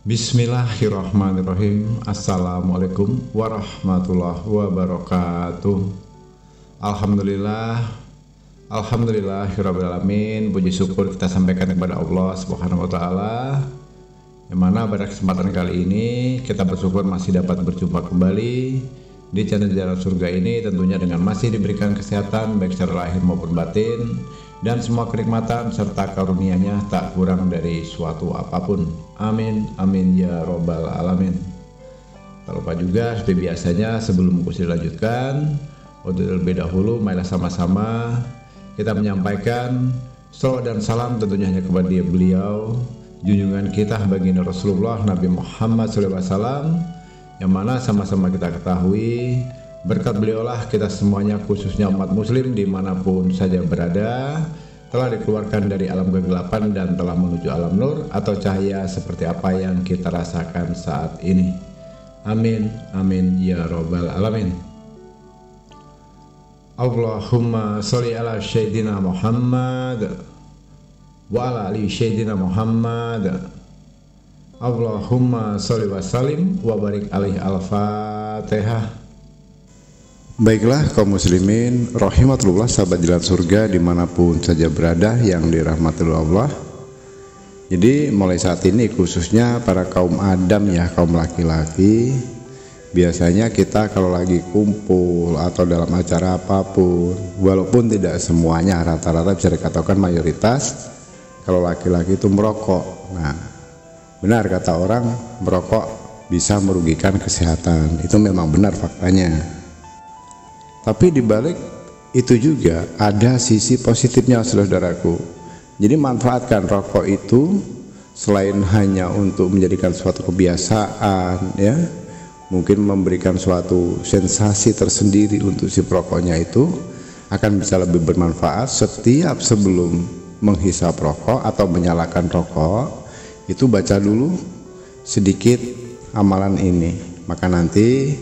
Bismillahirrahmanirrahim. Assalamualaikum warahmatullahi wabarakatuh. Alhamdulillahirrabbilalamin. Puji syukur kita sampaikan kepada Allah Subhanahu wa ta'ala, yang mana pada kesempatan kali ini kita bersyukur masih dapat berjumpa kembali di channel Jalan Surga ini, tentunya dengan masih diberikan kesehatan baik secara lahir maupun batin, dan semua kenikmatan serta karunia-Nya tak kurang dari suatu apapun. Amin, amin ya robbal alamin. Tak lupa juga seperti biasanya, sebelum kursi dilanjutkan, untuk terlebih dahulu marilah sama-sama kita menyampaikan salawat dan salam tentunya hanya kepada beliau, junjungan kita baginda Rasulullah Nabi Muhammad SAW, yang mana sama-sama kita ketahui berkat beliaulah kita semuanya, khususnya umat muslim dimanapun saja berada, telah dikeluarkan dari alam kegelapan dan telah menuju alam nur atau cahaya seperti apa yang kita rasakan saat ini. Amin, amin ya robbal alamin. Allahumma sholli ala sayyidina Muhammad wa ala ali sayyidina Muhammad. Allahumma sholli wa sallim wa barik alaihi. Al-Fatihah. Baiklah kaum muslimin rahimatullah, sahabat jalan surga dimanapun saja berada yang dirahmati Allah. Jadi mulai saat ini khususnya para kaum Adam ya, kaum laki-laki, biasanya kita kalau lagi kumpul atau dalam acara apapun, walaupun tidak semuanya, rata-rata bisa dikatakan mayoritas, kalau laki-laki itu merokok. Nah, benar kata orang, merokok bisa merugikan kesehatan. Itu memang benar faktanya. Tapi dibalik itu juga ada sisi positifnya, saudaraku. Jadi manfaatkan rokok itu selain hanya untuk menjadikan suatu kebiasaan ya, mungkin memberikan suatu sensasi tersendiri untuk si perokoknya, itu akan bisa lebih bermanfaat setiap sebelum menghisap rokok atau menyalakan rokok. Itu baca dulu sedikit amalan ini, maka nanti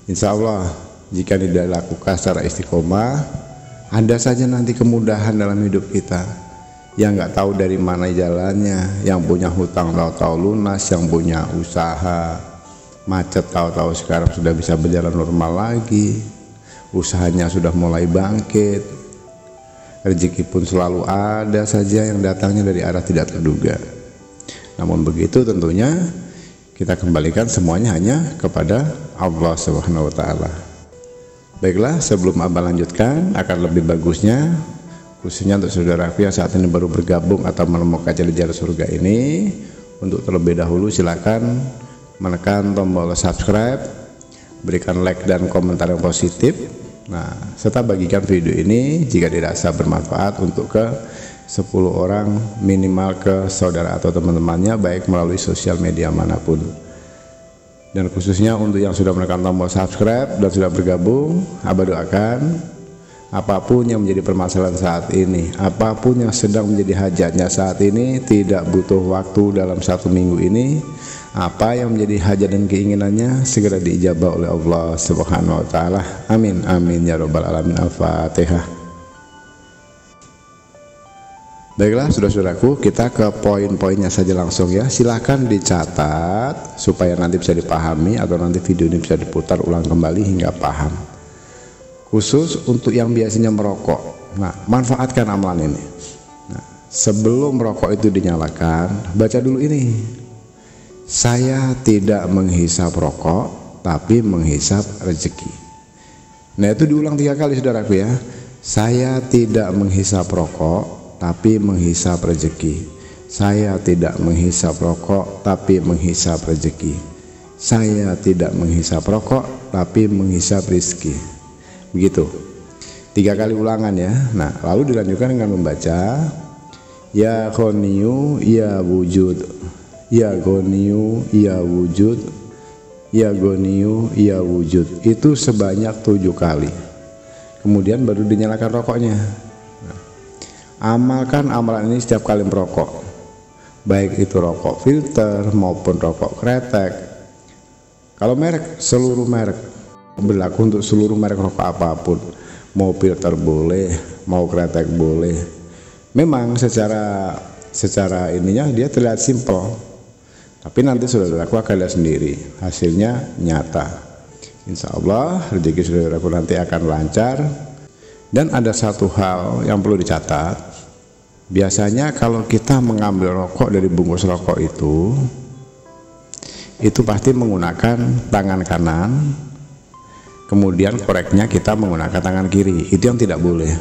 insya Allah jika tidak dilakukan secara istiqomah, ada saja nanti kemudahan dalam hidup kita. Yang nggak tahu dari mana jalannya, yang punya hutang tahu-tahu lunas, yang punya usaha macet tahu-tahu sekarang sudah bisa berjalan normal lagi, usahanya sudah mulai bangkit, rezeki pun selalu ada saja yang datangnya dari arah tidak terduga. Namun begitu tentunya kita kembalikan semuanya hanya kepada Allah Subhanahu wa ta'ala. Baiklah, sebelum abang lanjutkan, akan lebih bagusnya khususnya untuk saudara yang saat ini baru bergabung atau menemukan jalan surga ini, untuk terlebih dahulu silakan menekan tombol subscribe, berikan like dan komentar yang positif. Nah, serta bagikan video ini jika dirasa bermanfaat untuk ke 10 orang minimal ke saudara atau teman-temannya, baik melalui sosial media manapun. Dan khususnya untuk yang sudah menekan tombol subscribe dan sudah bergabung, abah doakan apapun yang menjadi permasalahan saat ini, apapun yang sedang menjadi hajatnya saat ini, tidak butuh waktu dalam 1 minggu ini, apa yang menjadi hajat dan keinginannya segera diijabah oleh Allah Subhanahu wa ta'ala. Amin, amin ya robbal alamin. Al-Fatihah. Baiklah saudara-saudaraku, kita ke poin-poinnya saja langsung ya. Silahkan dicatat supaya nanti bisa dipahami atau nanti video ini bisa diputar ulang kembali hingga paham. Khusus untuk yang biasanya merokok, nah manfaatkan amalan ini. Nah, sebelum rokok itu dinyalakan, baca dulu ini: saya tidak menghisap rokok tapi menghisap rezeki. Nah, itu diulang 3 kali saudaraku ya. Saya tidak menghisap rokok tapi menghisap rezeki. Saya tidak menghisap rokok tapi menghisap rezeki. Saya tidak menghisap rokok tapi menghisap rezeki. Begitu 3 kali ulangan ya. Nah, lalu dilanjutkan dengan membaca ya Ghaniyu ya wujud, ya Ghaniyu ya wujud, ya Ghaniyu ya wujud. Itu sebanyak 7 kali. Kemudian baru dinyalakan rokoknya. Amalkan amalan ini setiap kali merokok, baik itu rokok filter maupun rokok kretek. Kalau merek, seluruh merek berlaku untuk seluruh merek rokok apapun, mau filter boleh, mau kretek boleh. Memang secara ininya dia terlihat simpel, Tapi nanti saudaraku akan lihat sendiri, hasilnya nyata. Insya Allah rezeki saudaraku nanti akan lancar. Dan ada satu hal yang perlu dicatat, biasanya kalau kita mengambil rokok dari bungkus rokok itu pasti menggunakan tangan kanan, kemudian koreknya kita menggunakan tangan kiri. Itu yang tidak boleh.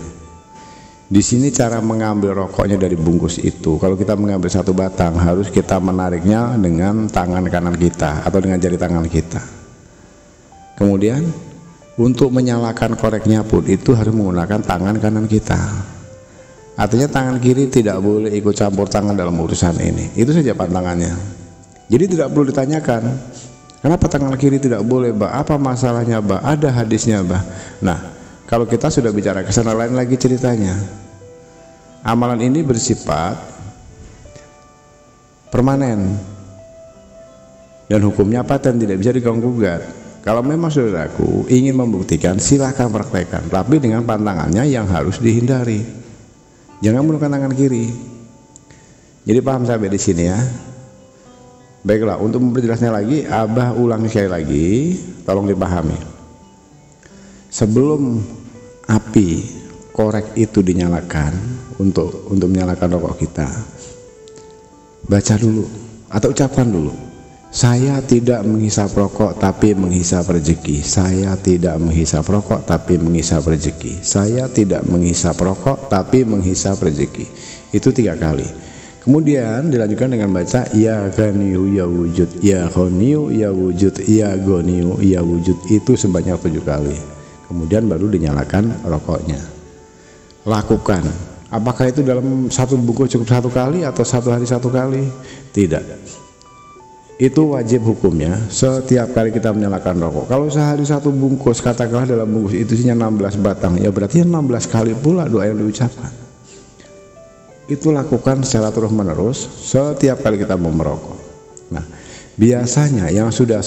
Di sini cara mengambil rokoknya dari bungkus itu, kalau kita mengambil satu batang harus kita menariknya dengan tangan kanan kita atau dengan jari tangan kita. Kemudian untuk menyalakan koreknya pun itu harus menggunakan tangan kanan kita. Artinya tangan kiri tidak boleh ikut campur tangan dalam urusan ini. Itu saja pantangannya. Jadi tidak perlu ditanyakan kenapa tangan kiri tidak boleh, Mbak? Apa masalahnya, Mbak? Ada hadisnya, Mbak. Nah, kalau kita sudah bicara ke sana, lain lagi ceritanya. Amalan ini bersifat permanen dan hukumnya paten, tidak bisa diganggu-gugat. Kalau memang saudaraku ingin membuktikan, silahkan praktekkan, tapi dengan pantangannya yang harus dihindari. Jangan menggunakan tangan kiri. Jadi paham sampai di sini ya. Baiklah, untuk memperjelasnya lagi, Abah ulangi sekali lagi, tolong dipahami. Sebelum api korek itu dinyalakan untuk menyalakan rokok kita, baca dulu atau ucapkan dulu, saya tidak menghisap rokok tapi menghisap rezeki. Saya tidak menghisap rokok tapi menghisap rezeki. Saya tidak menghisap rokok tapi menghisap rezeki. Itu 3 kali. Kemudian dilanjutkan dengan baca ya ghaniyu ya wujud, ya ghaniyu ya wujud, ya ghaniyu ya wujud. Itu sebanyak 7 kali. Kemudian baru dinyalakan rokoknya. Lakukan. Apakah itu dalam satu bungkus cukup 1 kali atau 1 hari 1 kali? Tidak. Itu wajib hukumnya setiap kali kita menyalakan rokok. Kalau sehari 1 bungkus, katakanlah dalam bungkus itu isinya 16 batang, ya berarti 16 kali pula doa yang diucapkan. Itu lakukan secara terus menerus setiap kali kita mau merokok. Nah, biasanya yang sudah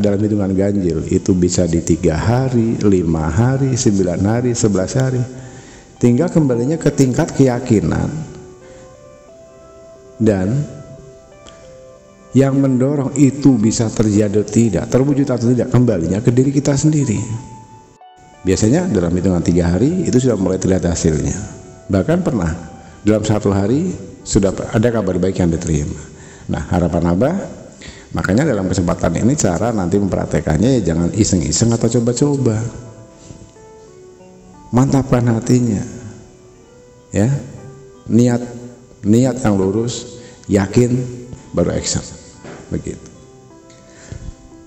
dalam hitungan ganjil itu bisa di 3 hari, 5 hari, 9 hari, 11 hari. Tinggal kembalinya ke tingkat keyakinan dan yang mendorong itu bisa terjadi atau tidak, terwujud atau tidak, kembalinya ke diri kita sendiri. Biasanya dalam hitungan 3 hari itu sudah mulai terlihat hasilnya. Bahkan pernah dalam 1 hari sudah ada kabar baik yang diterima. Nah, harapan Abah, makanya dalam kesempatan ini cara nanti mempraktekannya ya jangan iseng-iseng atau coba-coba. Mantapkan hatinya, ya, niat yang lurus, yakin, baru action. Begitu.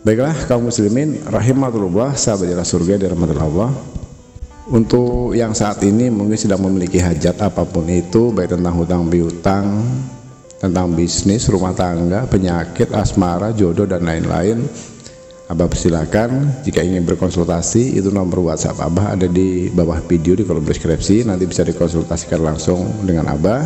Baiklah kaum muslimin rahimatullah, sahabat jalan surga dirahmati Allah. Untuk yang saat ini mungkin sedang memiliki hajat apapun itu, baik tentang hutang piutang, tentang bisnis, rumah tangga, penyakit, asmara, jodoh dan lain-lain, Abah persilakan jika ingin berkonsultasi, itu nomor WhatsApp Abah ada di bawah video di kolom deskripsi. Nanti bisa dikonsultasikan langsung dengan Abah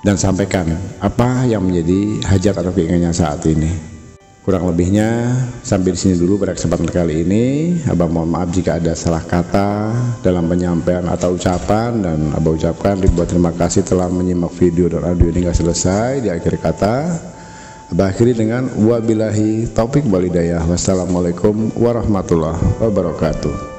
dan sampaikan apa yang menjadi hajat atau keinginannya saat ini. Kurang lebihnya sampai di sini dulu pada kesempatan kali ini. Abah mohon maaf jika ada salah kata dalam penyampaian atau ucapan, dan Abah ucapkan ribuan terima kasih telah menyimak video dan audio ini hingga selesai. Di akhir kata Abah akhiri dengan wabillahi taufik wal hidayah. Wassalamualaikum warahmatullahi wabarakatuh.